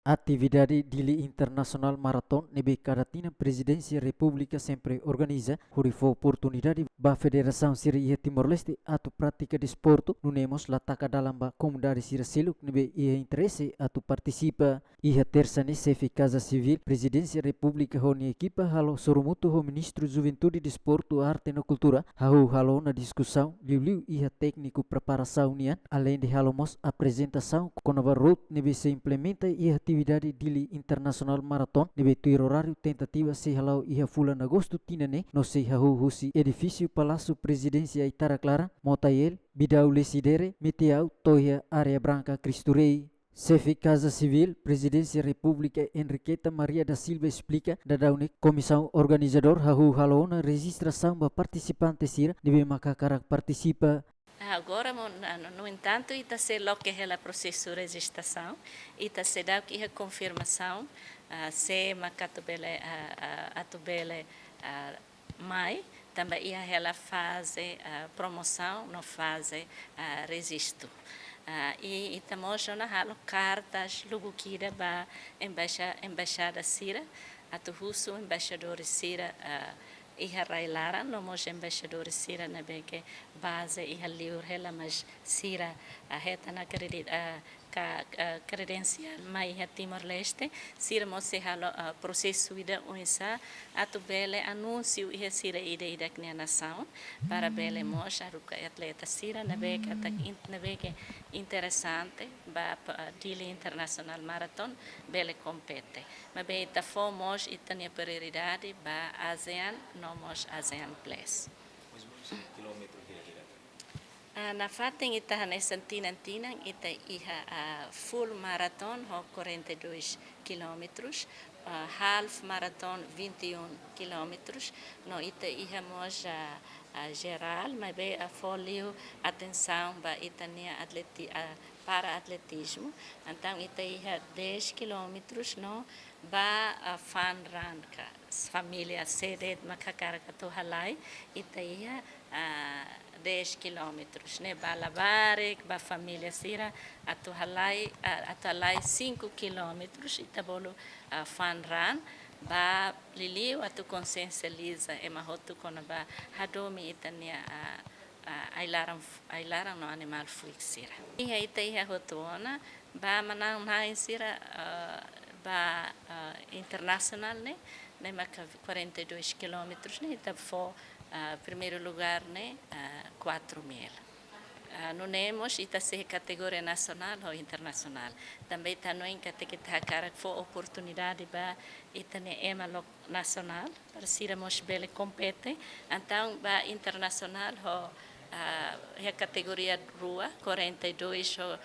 Atividade Dili Internacional Marathon nebe Karatina Presidência República sempre organiza huri for oportunidade ba Federação Sira Ia Timor-Leste atu prática desporto nunemos lataka dalam ba comunidade Sira Seluk nebe ia interesse atu participa ia terça ne sefi Casa Civil Presidência República honi equipa halo sorumuto ho Ministro Juventude Desporto Arte e Cultura halo na discussão liu ia técnico preparação nian além de halo mos apresentação konova route nebe se implementa ia atividade Dili Internacional Marathon nebe tuir horário tentativa se halau ia fulan agosto tinane no se hahu husi edifício Palácio Presidência Itara Clara Motaiel Bidau Lesidere Metiau Toia Área Branca Cristo Rei Chefe Casa Civil, Presidência República Enriqueta Maria da Silva explica da daune comissão organizador hahu halona registração ba participantes sira nebe makakarak participa. Agora, no entanto, está se loque o processo de registração, está se dá que a confirmação, se macatubele atubele mai, também ia ela fase promoção, no fase registro. E estamos na halo cartas logo que da ba embaixada Sira, atu russo embaixador Sira iha railara no mos embaixador Sira na beke base iha liur hela mas Sira a heta na credencial mai iha Timor-Leste Sira mos se halo processo ida unsa atu bele anúncio iha Sira ida knia nação para bele mos aruka atleta Sira na beke na beke interessante ba Dili Internacional Marathon bele compete mas bem ita fomos ita nia prioridade ba ASEAN nomos ASEAN Plus Quilômetro kira-kira. na fating ita hanesantinan ita iha full marathon ho 42 quilômetros half marathon 21 quilômetros no ita iha mos geral mas bem a folio atenção ba ita nia para atletismo então ita iha 10 quilômetros no ba fan run ka família sede makakaraka to halai ita iha 10 quilômetros né ba labarek ba família sira atu halai 5 quilômetros ita bolo fan run ba liliu atu consciencializa emahotu kona ba hadomi itania ailaram no animal fuixira ita iha hotuona ba manang na sira ba internacional né maka 42 quilômetros né ita fo primeiro lugar né 4.000 no nemos ita se categoria nacional ou internacional também está no categoria cara for oportunidade ba ita ne ema nacional para siramos bele compete então ba internacional ho a categoria rua 42 ou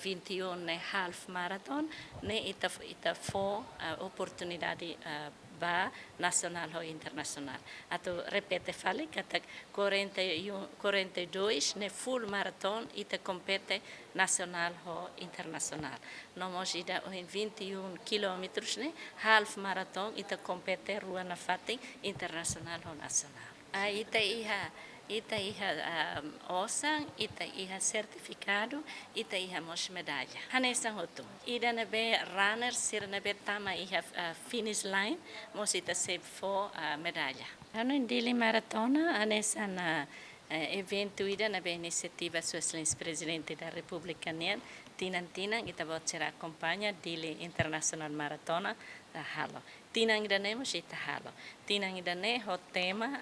21 né half marathon né ita for oportunidade ba nacional ou internacional. Ato repete fale kata 42 ne full marathon ita compete nacional ou internacional. Nomos ida em 21 quilômetros ne half marathon ita compete rua na fating internacional ou nacional. Ita iha osan, ita iha certificado, ita iha mos medalha. Hanesan hotu. Ida nebe runner sir nebe tama iha finish line, mos ita save for medalha. Ano Dili maratona, hanesan evento ida nebe iniciativa Sua Excelência Presidente da República Nian, Tinan ita voucher acompanha Dili Internacional Maratona da halo. Tinan ida nemos ita halo. Tinan ida ne ho tema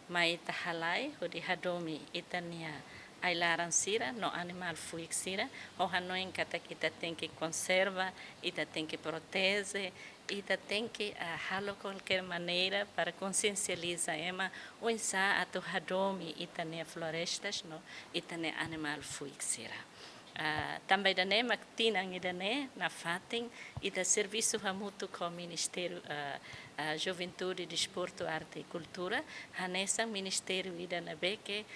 mai tahalai hodi hadomi itania ailaran sira no animal fuik sira o hanoin kata kita tem que conserva ita tem que protege ita tem que halo qualquer maneira para consciencializar ema o insa atu hadomi itania florestas no itania animal fuik sira também da NEMA tinang ida ne na fating ida serviço hamutu com o Ministério Juventude, Desporto, Arte e Cultura hanesa Ministério ida na beke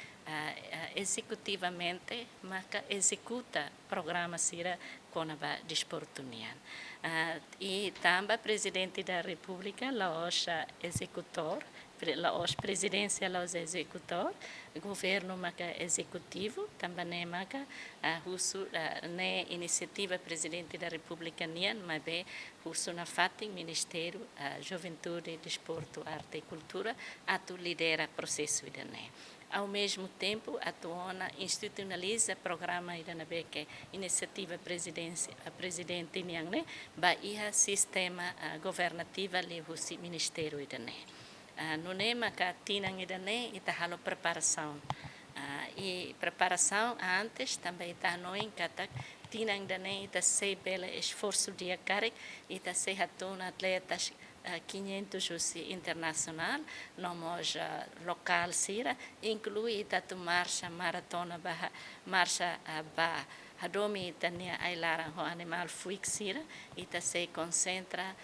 executivamente maka executa programa sira konaba desporto nian e também Presidente da República laosha executor os presidência os executor, governo maka executivo, também maka husu ne iniciativa presidente da República Nian, mas be husu na fatin Ministério Juventude, Desporto, Arte e Cultura, atu lidera processo idane. Ao mesmo tempo, a Tuona institucionaliza programa que iniciativa presidente Niangne, baia sistema governativo ali o ministério idane. No nema ka tinang idane ita halo preparação. E preparação antes também está noin katak tinang idane ita sei bela esforço diário ita sei hatun atletas 500 justi internacional, nomos local sira, inclui tatu marcha maratona marcha ba hadomi tania ailara ho animal fuik sira, ita se concentra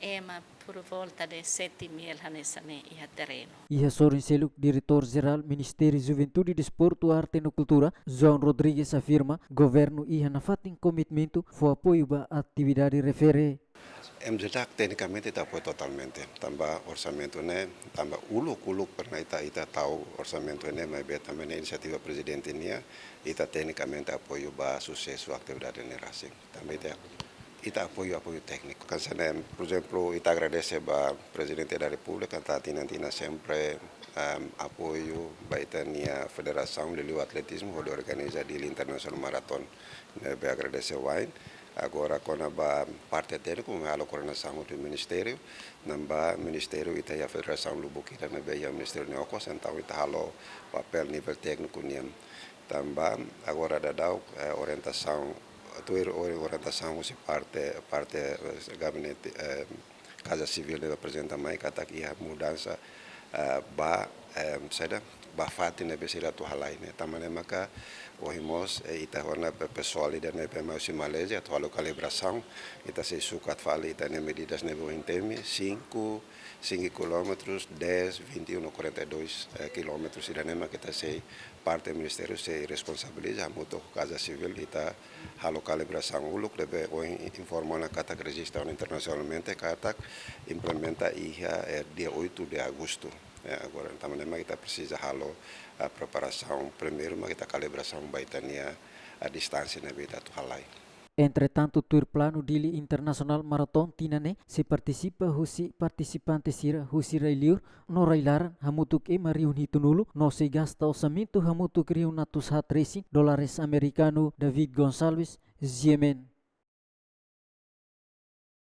ema por volta de 7.000 hanesane e terreno. Iha Sorin Seluk, diretor-geral Ministério Juventude, Desporto, Arte e Cultura, João Rodrigues afirma, governo iha na fatin commitmento for apoio ba atividade refere. MZDAC tecnicamente está apoio totalmente. Também orçamento né, também uluk pernah ita tahu orçamento né, mas também na iniciativa presidente nia ita tecnicamente apoio ba sucesso atividade né racing. Também ita apoio técnico. Kan por exemplo, ita agradece ba presidente da República, tá tina sempre apoio ba ita nia Federação de Atletismo que organiza di International Marathon. Né, be agradece wine. Agora, quando a parte técnica, a coordenação do Ministério, o Ministério e a Federação Lubukita, o Ministério Neocos, então, o papel nível técnico, também, agora, dá orientação, se parte gabinete, Casa Civil, apresenta mais, que aqui a mudança, bafati na besira tu halai ne tamane maka ohimos ita horna pessoal ida ne pe mais Malaysia tu halo calibração ita se sukat fali ita ne medidas ne bointemi 5 quilômetros 10 21 42 quilômetros ida ne maka ita se parte ministério se responsabiliza muito Casa Civil ita halo calibração uluk debe informa na kata registrado internacionalmente kata implementa ia dia 8 de agosto. Agora, também kita precisa halo a preparação primeiro, mas kita calibração baitania a distância na vida tu halai. Entretanto, tur plano dili internacional marathon tinane se participa husi participante sira husi railiur no railaran hamutuk e mariun hitunulu no se gasta orçamento hamutuk riunatus hat racing dólares americano David Gonçalves Yemen.